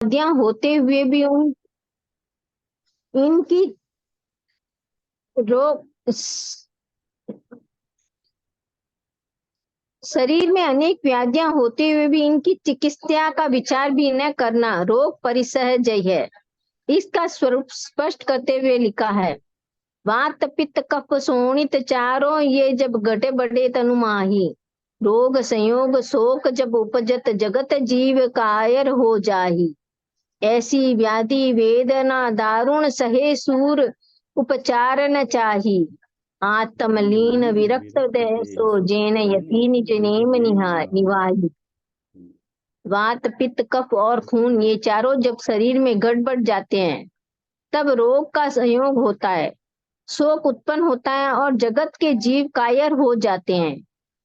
व्याधियां होते हुए भी इनकी रोग शरीर में अनेक व्याधियां होते हुए भी इनकी चिकित्सा का विचार भी न करना रोग परिसहजय है। इसका स्वरूप स्पष्ट करते हुए लिखा है, वात पित्त कफ शोणित चारों ये जब घटे बढ़े तनु माही, रोग संयोग शोक जब उपजत जगत जीव कायर हो जाही। ऐसी व्याधि वेदना दारुण सहे सूर उपचार न चाही, आत्मलीन विरक्त देह सो जैन यति निज नेम निवाही। वात पित्त कफ और खून ये चारों जब शरीर में गड़बड़ जाते हैं तब रोग का संयोग होता है, शोक उत्पन्न होता है और जगत के जीव कायर हो जाते हैं।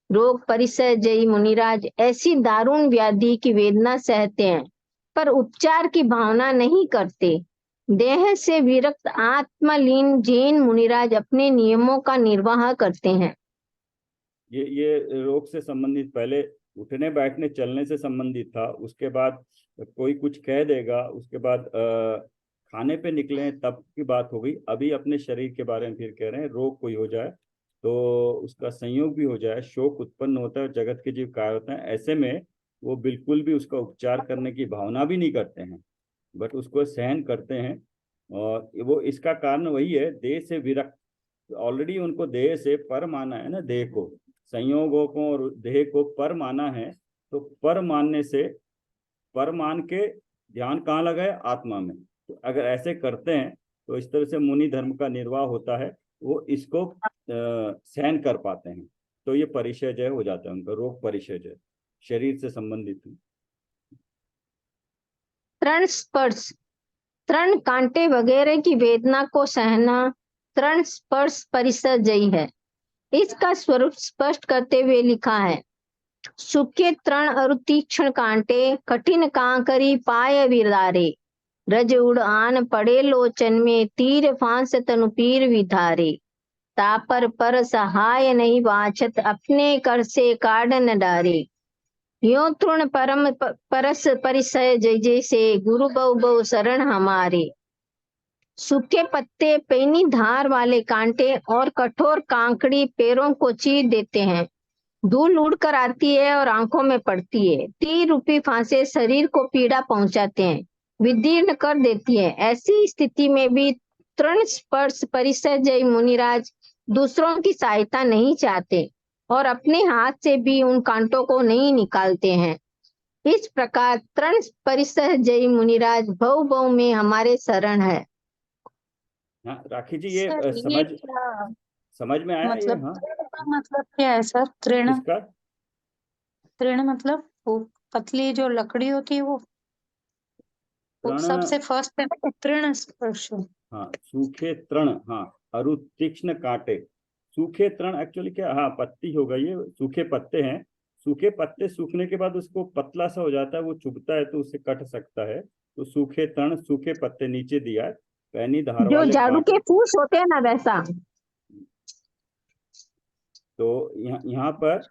रोग परिसहजयी मुनिराज ऐसी दारुण व्याधि की वेदना सहते हैं पर उपचार की भावना नहीं करते। देह से विरक्त आत्मलीन जैन मुनिराज अपने नियमों का निर्वाह करते हैं। ये रोग से संबंधित पहले उठने बैठने चलने से संबंधित था, उसके बाद कोई कुछ कह देगा, उसके बाद खाने पे निकले तब की बात हो गई। अभी अपने शरीर के बारे में फिर कह रहे हैं, रोग कोई हो जाए तो उसका संयोग भी हो जाए, शोक उत्पन्न होता है, जगत के जीव काय होते हैं, ऐसे में वो बिल्कुल भी उसका उपचार करने की भावना भी नहीं करते हैं, बट उसको सहन करते हैं। और वो इसका कारण वही है, देह से विरक्त। ऑलरेडी उनको देह से पर माना है ना, देह को, संयोगों को और देह को पर माना है। तो पर मानने से, पर मान के ध्यान कहाँ लगा है? आत्मा में। तो अगर ऐसे करते हैं तो इस तरह से मुनि धर्म का निर्वाह होता है, वो इसको सहन कर पाते हैं। तो ये परिचय हो जाता है उनका, रोग परिचय शरीर से संबंधित है। तृण स्पर्श, तृण कांटे वगैरह की वेदना को सहना तृण स्पर्श परिसहजयी है। इसका स्वरूप स्पष्ट करते हुए लिखा है, सूखे तृण और तीक्ष्ण कांटे कठिन कांकरी पाय विदारे, रज उड़ आन पड़े लोचन में तीर फांस तनु पीर विधारे, तापर पर सहाय नहीं वाछत अपने कर से काढ़ न डारे, यो तृण परम परस परिसय जय जैसे गुरु बहु बहु शरण हमारे। सूखे पत्ते पैनी धार वाले कांटे और कठोर कांकड़ी पैरों को चीर देते हैं, धूल उड़कर आती है और आंखों में पड़ती है, तीर रूपी फांसे शरीर को पीड़ा पहुंचाते हैं, विदीर्ण कर देती है। ऐसी स्थिति में भी तृण स्पर्श परिसहजयी मुनिराज दूसरों की सहायता नहीं चाहते और अपने हाथ से भी उन कांटों को नहीं निकालते हैं। इस प्रकार तृण परिसहजयी मुनिराज भव भव में हमारे शरण है। हाँ राखी जी, ये सर ये क्या समझ में आया ये? मतलब, हाँ, तृण का मतलब क्या है सर? तृण, किसका? तृण मतलब वो पतली जो लकड़ी होती है वो तृण, सबसे फर्स्ट है ना तृण स्पर्श। हाँ सूखे तृण, हाँ अरु तीक्ष्ण कांटे। सूखे तृण एक्चुअली क्या, हाँ पत्ती होगा, ये सूखे पत्ते हैं। सूखे पत्ते सूखने के बाद उसको पतला सा हो जाता है, वो चुभता है तो उसे कट सकता है। तो सूखे तृण, सूखे पत्ते नीचे दिया है, पैनी धार जो वाले झाड़ू कांटे। के फूस होते हैं ना वैसा। तो यहाँ पर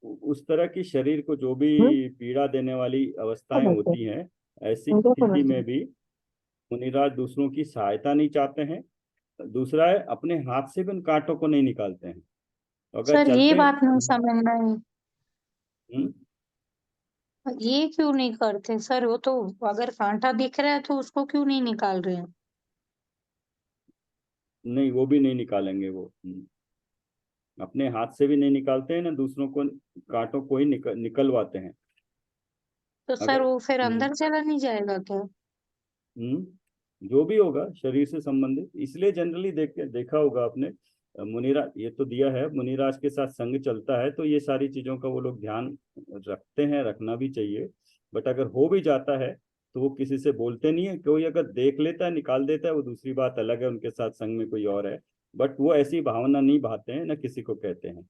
उस तरह की शरीर को जो भी पीड़ा देने वाली अवस्थाएं होती हैं, ऐसी स्थिति में भी मुनिराज दूसरों की सहायता नहीं चाहते हैं। दूसरा है, अपने हाथ से भी उन कांटों को नहीं निकालते हैं। अगर सर ये चलते, बात नहीं समझ में आई, हम्म, ये क्यों नहीं करते सर? वो तो अगर कांटा दिख रहा है तो उसको क्यों नहीं निकाल रहे हैं? नहीं वो भी नहीं निकालेंगे वो। अपने हाथ से भी नहीं निकालते हैं ना, दूसरों को कांटों को ही निकलवाते हैं। तो अगर सर वो फिर अंदर चला नहीं जाएगा क्या? जो भी होगा शरीर से संबंधित, इसलिए जनरली देखा होगा आपने, मुनिराज ये तो दिया है, मुनिराज के साथ संग चलता है तो ये सारी चीजों का वो लोग ध्यान रखते हैं, रखना भी चाहिए। बट अगर हो भी जाता है तो वो किसी से बोलते नहीं है। कोई अगर देख लेता है, निकाल देता है, वो दूसरी बात अलग है, उनके साथ संग में कोई और है, बट वो ऐसी भावना नहीं बहाते हैं, ना किसी को कहते हैं।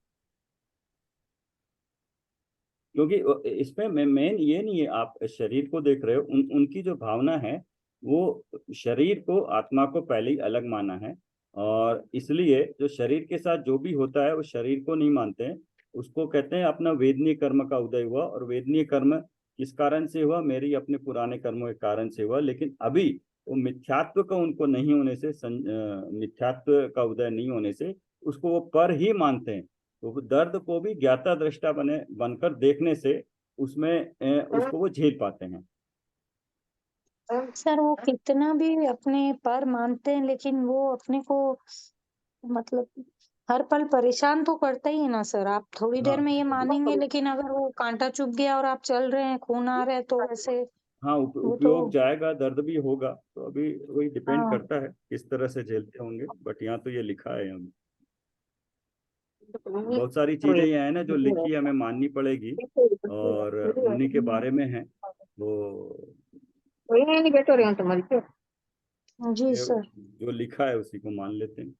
क्योंकि इसमें मेन ये नहीं है, आप शरीर को देख रहे हो, उनकी जो भावना है वो शरीर को, आत्मा को पहले ही अलग माना है। और इसलिए जो शरीर के साथ जो भी होता है वो शरीर को नहीं मानते हैं, उसको कहते हैं अपना वेदनीय कर्म का उदय हुआ। और वेदनीय कर्म किस कारण से हुआ, मेरी अपने पुराने कर्मों के कारण से हुआ, लेकिन अभी वो मिथ्यात्व का उनको नहीं होने से, मिथ्यात्व का उदय नहीं होने से उसको वो पर ही मानते हैं। तो दर्द को भी ज्ञाता दृष्टा बनकर देखने से उसमें उसको वो झेल पाते हैं। सर वो कितना भी अपने पर मानते हैं, लेकिन वो अपने को मतलब हर पल परेशान तो करता ही है ना सर। आप थोड़ी देर हाँ में ये मानेंगे, लेकिन अगर वो कांटा चुभ गया और आप चल रहे हैं, खून आ रहा है, तो ऐसे हाँ, वो तो उपयोग जाएगा, दर्द भी होगा, तो अभी वही डिपेंड हाँ करता है किस तरह से झेलते होंगे। बट यहाँ तो ये लिखा है, हम बहुत सारी चीजें ये है ना जो लिखी हमें माननी पड़ेगी, और उन्हीं के बारे में है वो, नहीं बैठो रहे हो तुम्हारी क्यों? जी ये सर। जो लिखा है उसी को मान लेते हैं।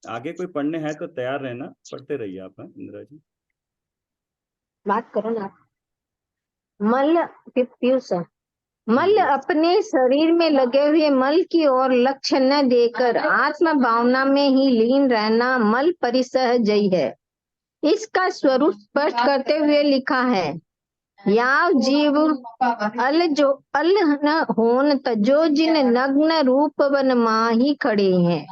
आगे कोई पढ़ने है तो तैयार रहना, पढ़ते रहिए आप, हैं इंदिरा जी। बात करो ना। मल पीयूष, मल जी। अपने शरीर में लगे हुए मल की ओर लक्ष्य न देकर आत्म भावना में ही लीन रहना मल परिसहजई है। इसका स्वरूप स्पष्ट करते हुए लिखा है, याव जीव अल न होन तजो जिन नग्न रूप वन माही खड़े हैं।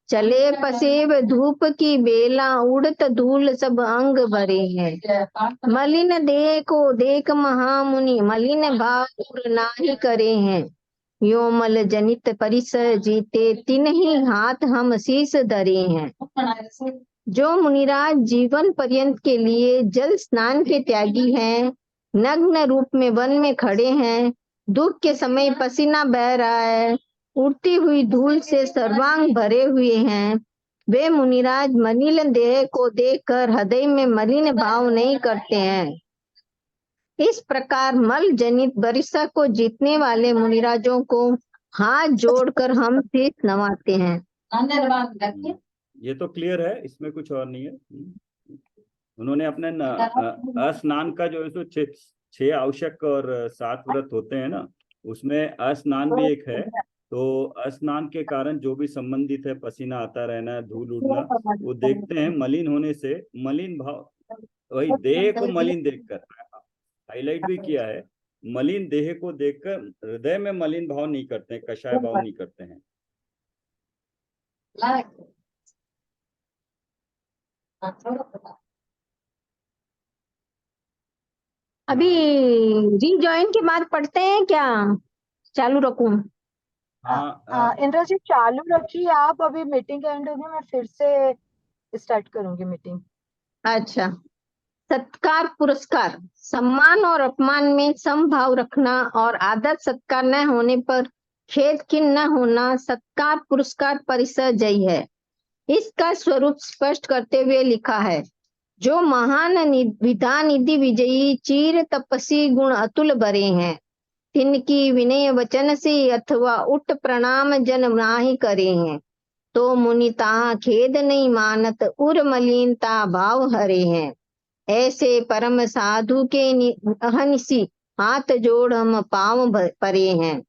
चले पसेब धूप की बेला उड़त धूल सब अंग भरे हैं। मलिन देह को देख महामुनि मलिन भाव उर नाही करे हैं। यो मल जनित परिसर जीते तिन ही हाथ हम शीस धरे हैं। जो मुनिराज जीवन पर्यंत के लिए जल स्नान के त्यागी हैं, नग्न रूप में वन में खड़े हैं, दुख के समय पसीना बह रहा है, उड़ती हुई धूल से सर्वांग भरे हुए हैं, वे मुनिराज मलिन देह को देखकर हृदय में मलिन भाव नहीं करते हैं। इस प्रकार मल जनित बरिसा को जीतने वाले मुनिराजों को हाथ जोड़कर हम शीश नवाते हैं। ये तो क्लियर है, इसमें कुछ और नहीं है। उन्होंने अपने स्नान का जो है सो 6 आवश्यक और 7 व्रत होते हैं ना, उसमें स्नान भी एक है। तो स्नान के कारण जो भी संबंधित है, पसीना आता रहना, धूल उड़ना, वो देखते हैं मलिन होने से, मलिन भाव, वही देह को मलिन देखकर हाईलाइट भी किया है, मलिन देह को देखकर हृदय में मलिन भाव नहीं करते हैं, कषाय भाव नहीं करते हैं। अभी रीजॉइन के बाद पढ़ते हैं क्या? चालू रखूं? हाँ, इंद्रा जी चालू रखिए आप, अभी मीटिंग एंड होगी, मैं फिर से स्टार्ट करूंगी मीटिंग। अच्छा। सत्कार पुरस्कार, सम्मान और अपमान में समभाव रखना और आदर सत्कार न होने पर खेद खिन्न न होना सत्कार पुरस्कार परिसहजई है। इसका स्वरूप स्पष्ट करते हुए लिखा है, जो महान विधान निधि विजयी चीर तपसी गुण अतुल भरे हैं, तिनकी विनय वचन से अथवा उठ प्रणाम जन नाही करे हैं। तो मुनि ताहा खेद नहीं मानत उर मलिनता भाव हरे हैं। ऐसे परम साधु के अहनिसी हाथ जोड़ हम पांव परे हैं।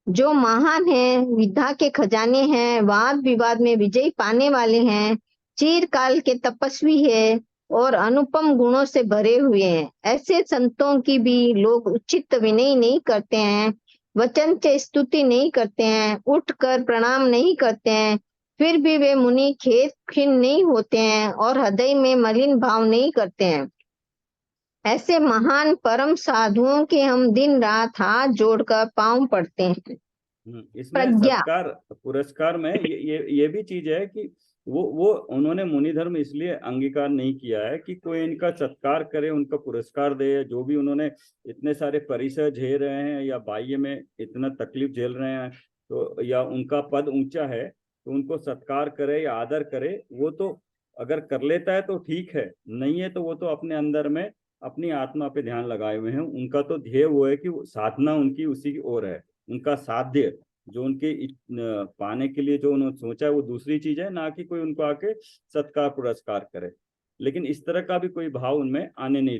जो महान है, विद्या के खजाने हैं, वाद विवाद में विजय पाने वाले हैं, चिरकाल के तपस्वी है और अनुपम गुणों से भरे हुए हैं, ऐसे संतों की भी लोग उचित विनय नहीं करते हैं, वचन से स्तुति नहीं करते हैं, उठकर प्रणाम नहीं करते हैं, फिर भी वे मुनि खेद खिन्न नहीं होते हैं और हृदय में मलिन भाव नहीं करते हैं। ऐसे महान परम साधुओं के हम दिन रात हाथ जोड़कर पांव पड़ते हैं। इसमें प्रज्ञा, सत्कार पुरस्कार में ये भी चीज है कि वो उन्होंने मुनि धर्म इसलिए अंगीकार नहीं किया है कि कोई इनका सत्कार करे, उनका पुरस्कार दे। जो भी उन्होंने इतने सारे परिसर झेल रहे हैं या बाह्य में इतना तकलीफ झेल रहे हैं, तो या उनका पद ऊंचा है, तो उनको सत्कार करे या आदर करे, वो तो अगर कर लेता है तो ठीक है, नहीं है तो वो तो अपने अंदर में अपनी आत्मा पे ध्यान लगाए हुए हैं। उनका तो ध्येय वो है कि साधना उनकी उसी की ओर है, उनका साध्य जो उनके पाने के लिए जो उन्होंने सोचा है वो दूसरी चीज है, ना कि कोई उनको आके सत्कार पुरस्कार करे। लेकिन इस तरह का भी कोई भाव उनमें आने नहीं देता।